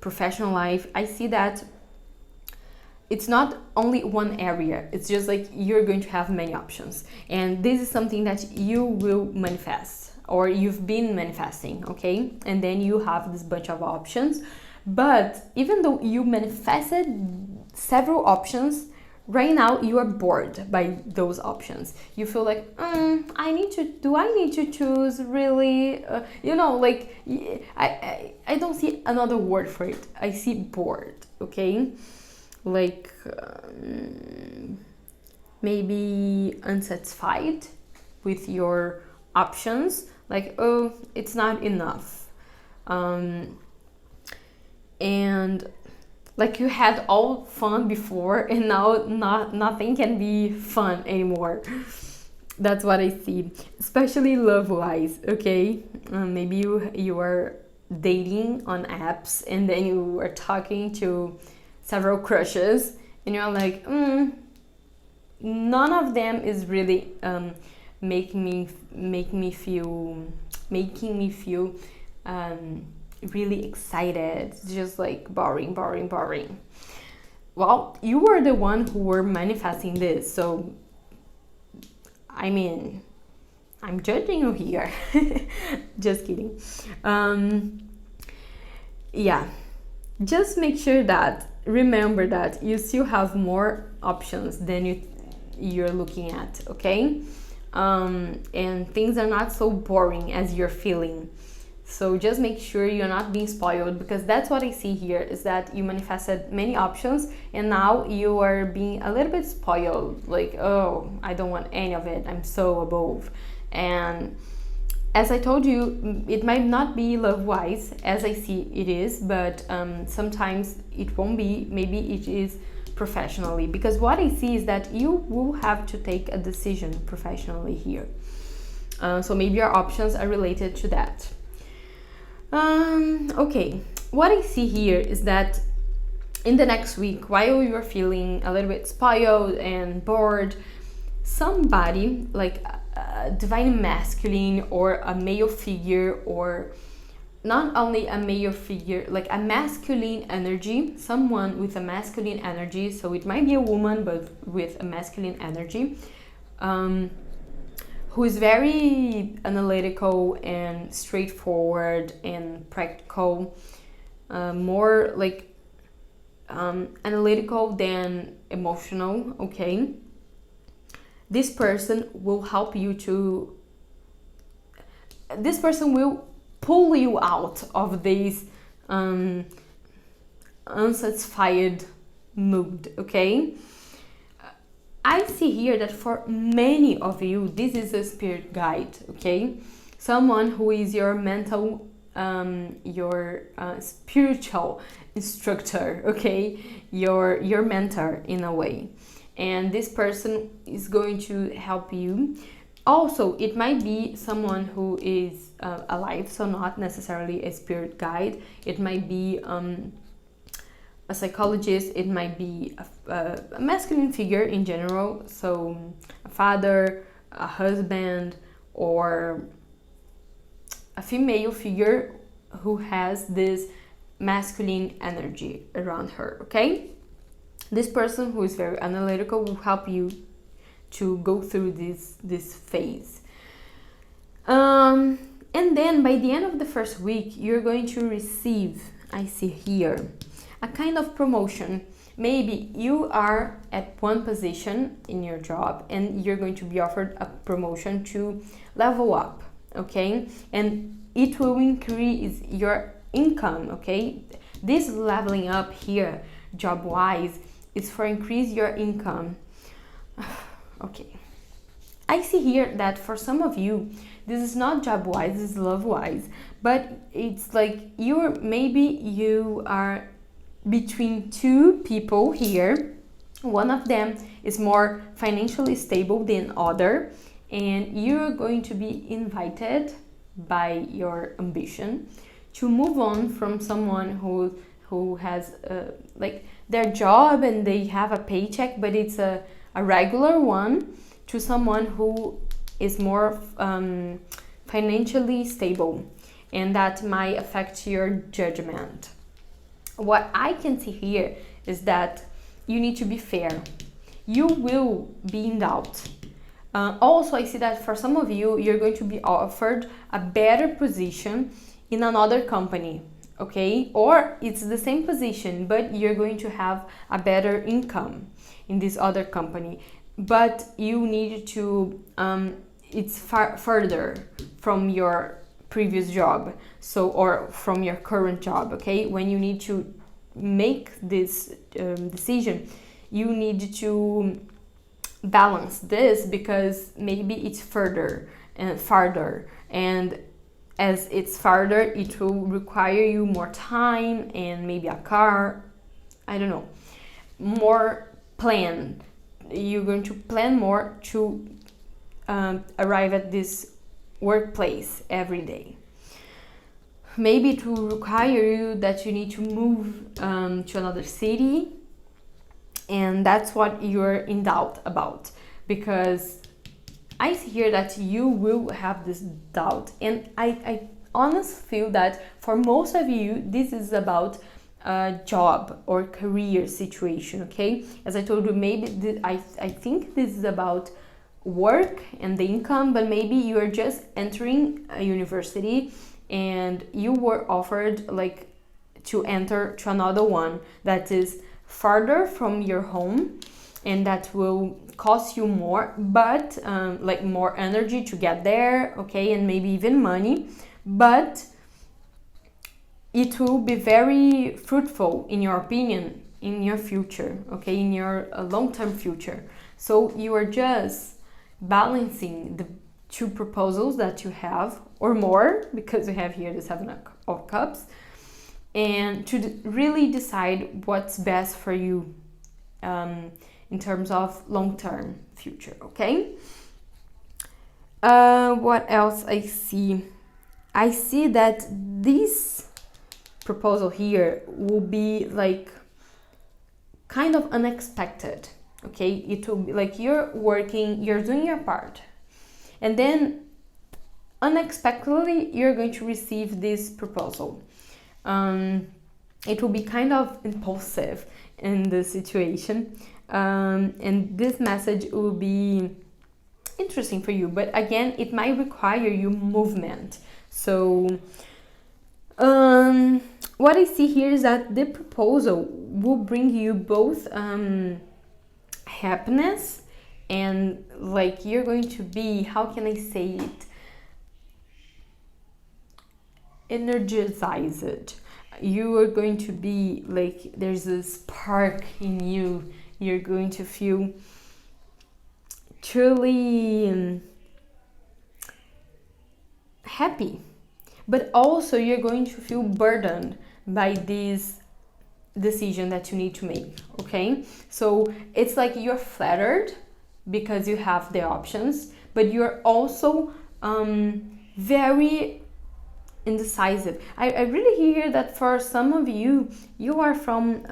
professional life. I see that it's not only one area, it's just like you're going to have many options, and this is something that you will manifest, or you've been manifesting, okay? And then you have this bunch of options. But even though you manifested several options, right now you are bored by those options. You feel like, I need to choose really? You know, like, I don't see another word for it. I see bored, okay? Like, maybe unsatisfied with your options. Like, oh, it's not enough. And like you had all fun before, and now nothing can be fun anymore. That's what I see, especially love-wise, okay? Maybe you are dating on apps, and then you are talking to several crushes, and you're like, none of them is really making me feel really excited. It's just like boring. Well, you were the one who were manifesting this, so I mean, I'm judging you here. Just kidding. Yeah, just make sure that, remember that you still have more options than you're looking at, okay? And things are not so boring as you're feeling. So just make sure you're not being spoiled, because that's what I see here, is that you manifested many options, and now you are being a little bit spoiled. Like, oh, I don't want any of it, I'm so above. And as I told you, it might not be love-wise, as I see it is, but sometimes it won't be. Maybe it is professionally, because what I see is that you will have to take a decision professionally here. So maybe your options are related to that. Okay, what I see here is that in the next week, while you're feeling a little bit spoiled and bored, somebody like a divine masculine or a male figure, or not only a male figure, like a masculine energy, someone with a masculine energy, so it might be a woman but with a masculine energy, who is very analytical and straightforward and practical, more like analytical than emotional, okay? This person will help you to, this person will pull you out of this unsatisfied mood, okay? I see here that for many of you, this is a spirit guide, okay? Someone who is your mental, your spiritual instructor, okay? Your mentor in a way. And this person is going to help you Also, it might be someone who is alive, so not necessarily a spirit guide. It might be a psychologist, it might be a masculine figure in general, so a father, a husband, or a female figure who has this masculine energy around her, okay? This person who is very analytical will help you to go through this phase. And then by the end of the first week, you're going to receive, I see here, a kind of promotion. Maybe you are at one position in your job and you're going to be offered a promotion to level up, okay? And it will increase your income, okay? This leveling up here, job-wise, is for increase your income. Okay. I see here that for some of you, this is not job-wise, this is love-wise, but it's like maybe you are between two people here. One of them is more financially stable than other, and you're going to be invited by your ambition to move on from someone who has like their job and they have a paycheck, but it's a regular one, to someone who is more financially stable, and that might affect your judgment. What I can see here is that you need to be fair. You will be in doubt. Also, I see that for some of you, you're going to be offered a better position in another company, okay? Or it's the same position, but you're going to have a better income in this other company. But you need to, it's far further from your previous job, so, or from your current job, okay? When you need to make this decision, you need to balance this, because maybe it's further and farther, and as it's farther, it will require you more time and maybe a car, I don't know, more plan. You're going to plan more to arrive at this workplace every day. Maybe it will require you that you need to move to another city, and that's what you're in doubt about, because I see here that you will have this doubt, and I honestly feel that for most of you, this is about a job or career situation, okay? As I told you, maybe I think this is about work and the income, but maybe you are just entering a university and you were offered like to enter to another one that is farther from your home, and that will cost you more, but like more energy to get there, okay, and maybe even money, but it will be very fruitful, in your opinion, in your future, okay, in your long-term future. So you are just balancing the two proposals that you have, or more, because we have here the Seven of Cups, and to really decide what's best for you in terms of long-term future, okay? What else I see? I see that this proposal here will be like kind of unexpected, okay? It will be like you're working, you're doing your part, and then unexpectedly you're going to receive this proposal. It will be kind of impulsive in the situation, and this message will be interesting for you, but again, it might require you movement. So what I see here is that the proposal will bring you both happiness, and like you're going to be, how can I say it, energized. You are going to be like, there's a spark in you. You're going to feel truly happy, but also you're going to feel burdened by this decision that you need to make, okay? So it's like you're flattered because you have the options, but you're also very indecisive. I really hear that for some of you, you are from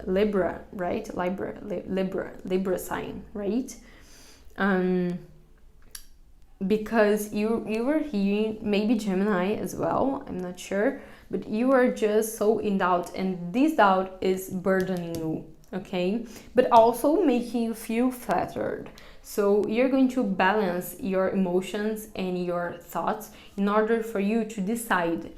Libra, right? Libra sign, right? Because you were hearing maybe Gemini as well, I'm not sure, but you are just so in doubt, and this doubt is burdening you, okay? But also making you feel flattered. So you're going to balance your emotions and your thoughts in order for you to decide.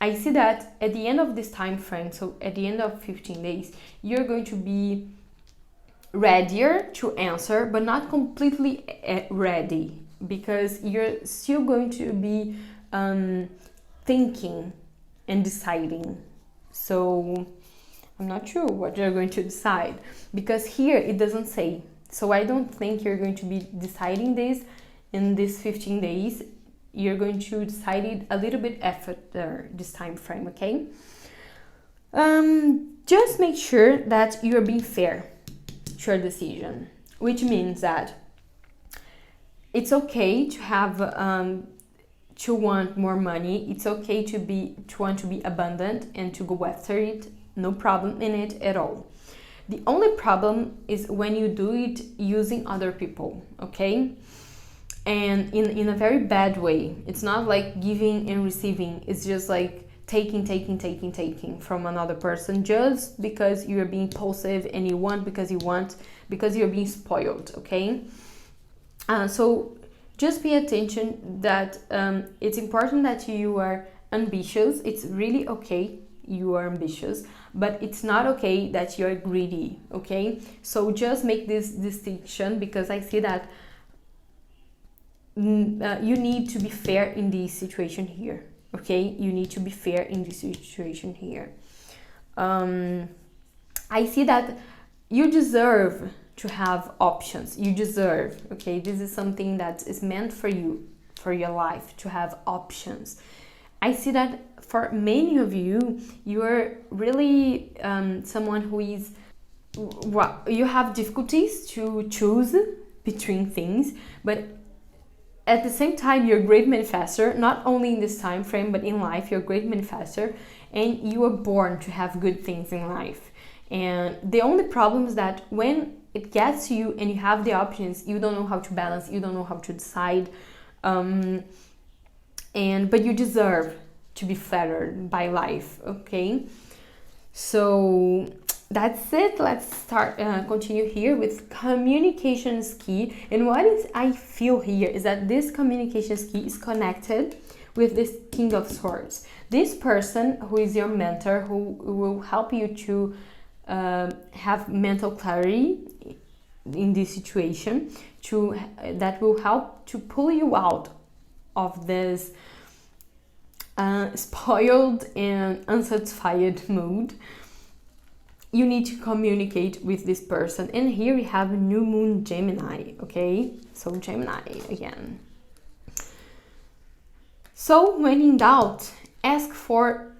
I see that at the end of this time frame, so at the end of 15 days, you're going to be readier to answer, but not completely ready, because you're still going to be thinking and deciding. So I'm not sure what you're going to decide, because here it doesn't say. So I don't think you're going to be deciding this in these 15 days. You're going to decide it a little bit after this time frame, okay? Just make sure that you're being fair to your decision, which means that it's okay to have to want more money. It's okay to want to be abundant and to go after it. No problem in it at all. The only problem is when you do it using other people, okay? And in a very bad way. It's not like giving and receiving. It's just like taking from another person just because you're being impulsive and you want because you're being spoiled, okay? So just pay attention that it's important that you are ambitious. It's really okay you are ambitious, but it's not okay that you're greedy, okay? So just make this distinction, because I see that you need to be fair in this situation here, okay? You need to be fair in this situation here. I see that you deserve to have options. You deserve, okay? This is something that is meant for you, for your life, to have options. I see that for many of you, you are really someone who is, you have difficulties to choose between things, but at the same time, you're a great manifestor, not only in this time frame, but in life, you're a great manifestor, and you are born to have good things in life. And the only problem is that when it gets to you and you have the options, you don't know how to balance, you don't know how to decide, but you deserve to be flattered by life, okay? So that's it. Let's continue here with communication is key. And what is I feel here is that this communication is key is connected with this King of Swords. This person who is your mentor, who will help you to have mental clarity in this situation, that will help to pull you out of this spoiled and unsatisfied mood. You need to communicate with this person. And here we have New Moon Gemini, okay? So Gemini again. So when in doubt, ask for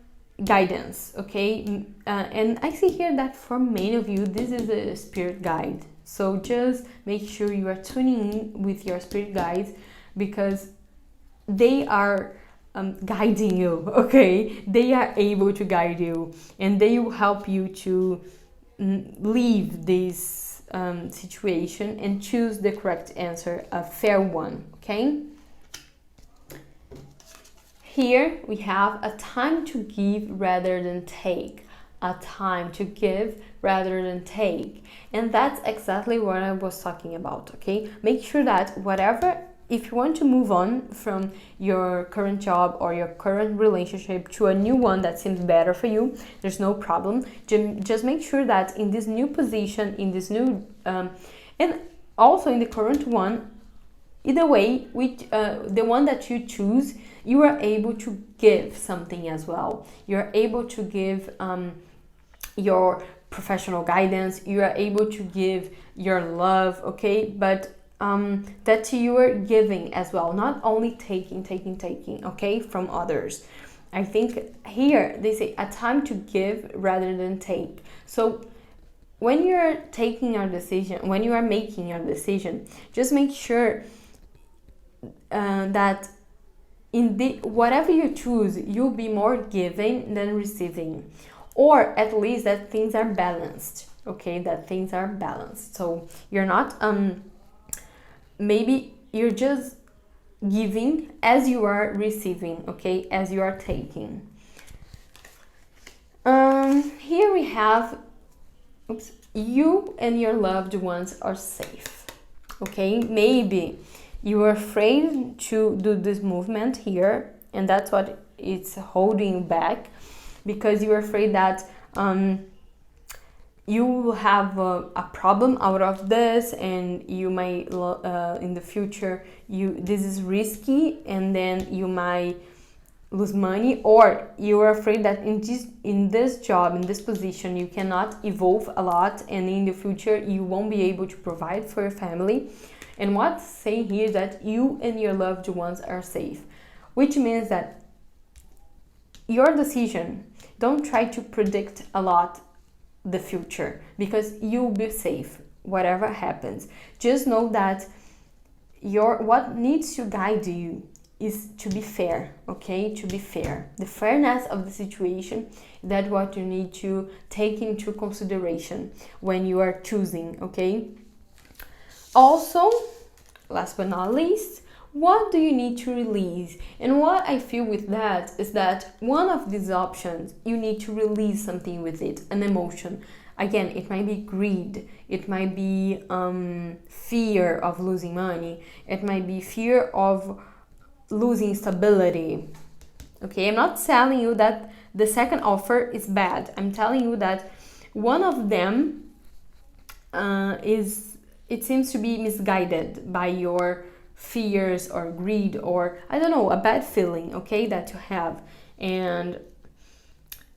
guidance, okay? And I see here that for many of you, this is a spirit guide. So just make sure you are tuning in with your spirit guides, because they are guiding you, okay? They are able to guide you, and they will help you to leave this situation and choose the correct answer, a fair one, okay? Here we have a time to give rather than take. A time to give rather than take. And that's exactly what I was talking about, okay? Make sure that if you want to move on from your current job or your current relationship to a new one that seems better for you, there's no problem. Just make sure that in this new position, in this new, and also in the current one, either way, the one that you choose, you are able to give something as well. You're able to give your professional guidance, you are able to give your love, okay? But that you are giving as well, not only taking, okay, from others. I think here they say a time to give rather than take. So when you're taking your decision, when you are making your decision, just make sure that in the whatever you choose, you'll be more giving than receiving, or at least that things are balanced. Okay, that things are balanced. So you're not maybe you're just giving as you are receiving, okay, as you are taking. Here we have, you and your loved ones are safe. Okay, maybe you are afraid to do this movement here, and that's what it's holding you back, because you're afraid that you will have a problem out of this, and you might in the future this is risky, and then you might lose money, or you're afraid that in this job, in this position, you cannot evolve a lot, and in the future you won't be able to provide for your family. And what's saying here is that you and your loved ones are safe, which means that your decision, don't try to predict a lot the future, because you'll be safe whatever happens. Just know that what needs to guide you is to be fair, okay? To be fair. The fairness of the situation, that's what you need to take into consideration when you are choosing, okay? Also, last but not least, what do you need to release? And what I feel with that is that one of these options, you need to release something with it, an emotion. Again, it might be greed, it might be fear of losing money, it might be fear of losing stability. Okay, I'm not telling you that the second offer is bad. I'm telling you that one of them it seems to be misguided by your fears or greed, or I don't know, a bad feeling, okay, that you have. And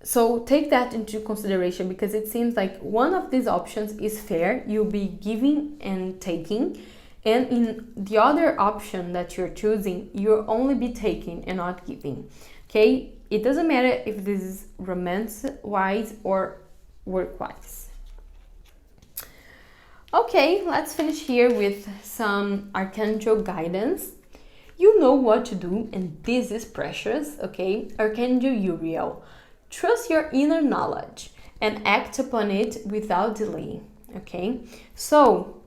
so take that into consideration, because it seems like one of these options is fair, you'll be giving and taking, and in the other option that you're choosing, you'll only be taking and not giving. Okay, it doesn't matter if this is romance wise or work wise. Okay, let's finish here with some archangel guidance. You know what to do, and this is precious, okay? Archangel Uriel. Trust your inner knowledge and act upon it without delay, okay? So,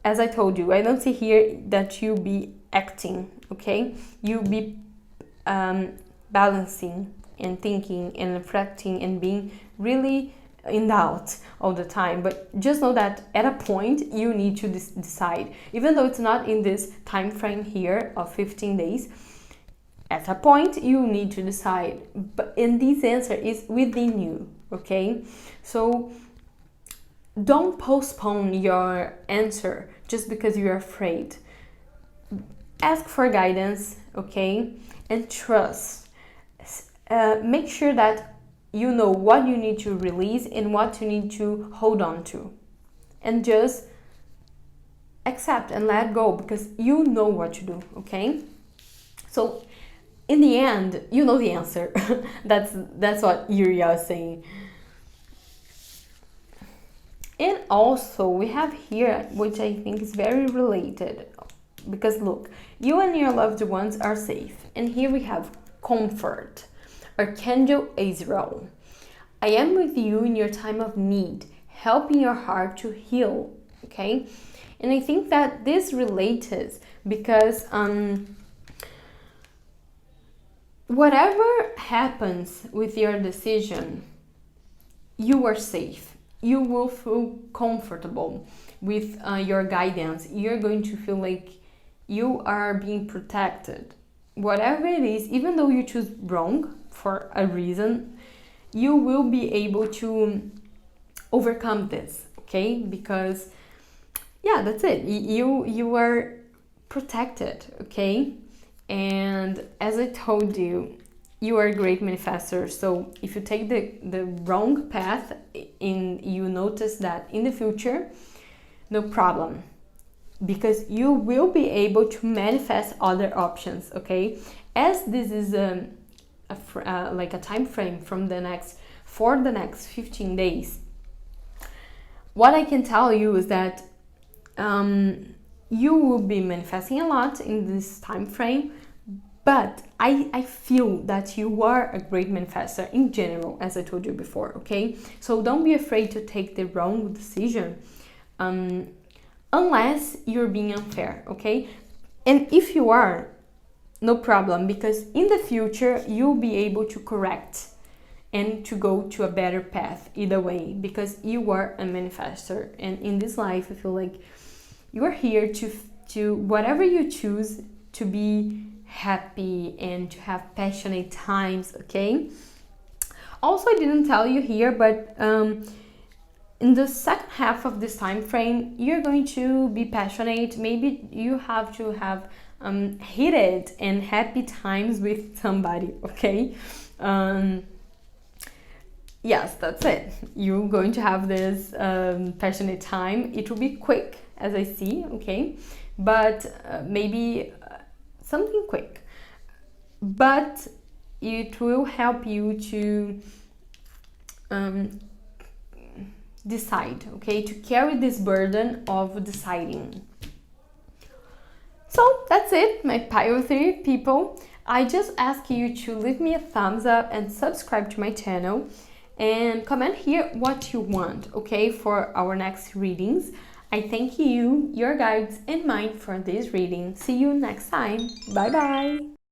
as I told you, I don't see here that you be acting, okay? You be balancing and thinking and reflecting and being really in doubt all the time. But just know that at a point you need to decide, even though it's not in this time frame here of 15 days. At a point you need to decide, and this answer is within you, okay? So don't postpone your answer just because you're afraid. Ask for guidance, okay? And trust. Make sure that you know what you need to release and what you need to hold on to. And just accept and let go, because you know what to do, okay? So in the end, you know the answer. That's what Uriel is saying. And also we have here, which I think is very related, because look, you and your loved ones are safe. And here we have comfort. Archangel Azrael. I am with you in your time of need, helping your heart to heal, okay? And I think that this relates because whatever happens with your decision, you are safe. You will feel comfortable with your guidance. You're going to feel like you are being protected. Whatever it is, even though you choose wrong for a reason, you will be able to overcome this, okay? Because, yeah, that's it. You are protected, okay? And as I told you, you are a great manifestor. So if you take the wrong path, you notice that in the future, no problem, because you will be able to manifest other options, okay? As this is like a time frame for the next 15 days, what I can tell you is that you will be manifesting a lot in this time frame, but I feel that you are a great manifestor in general, as I told you before, okay? So don't be afraid to take the wrong decision unless you're being unfair, okay? And if you are, no problem, because in the future you'll be able to correct and to go to a better path either way, because you are a manifestor. And in this life, I feel like you are here to whatever you choose, to be happy and to have passionate times, okay? Also, I didn't tell you here, but in the second half of this time frame, you're going to be passionate. Maybe you have to have heated and happy times with somebody, okay? Yes, that's it. You're going to have this passionate time. It will be quick, as I see, okay? But maybe something quick. But it will help you to decide, okay? To carry this burden of deciding. So that's it, my pile 3 people. I just ask you to leave me a thumbs up and subscribe to my channel. And comment here what you want, okay, for our next readings. I thank you, your guides, and mine for this reading. See you next time. Bye bye.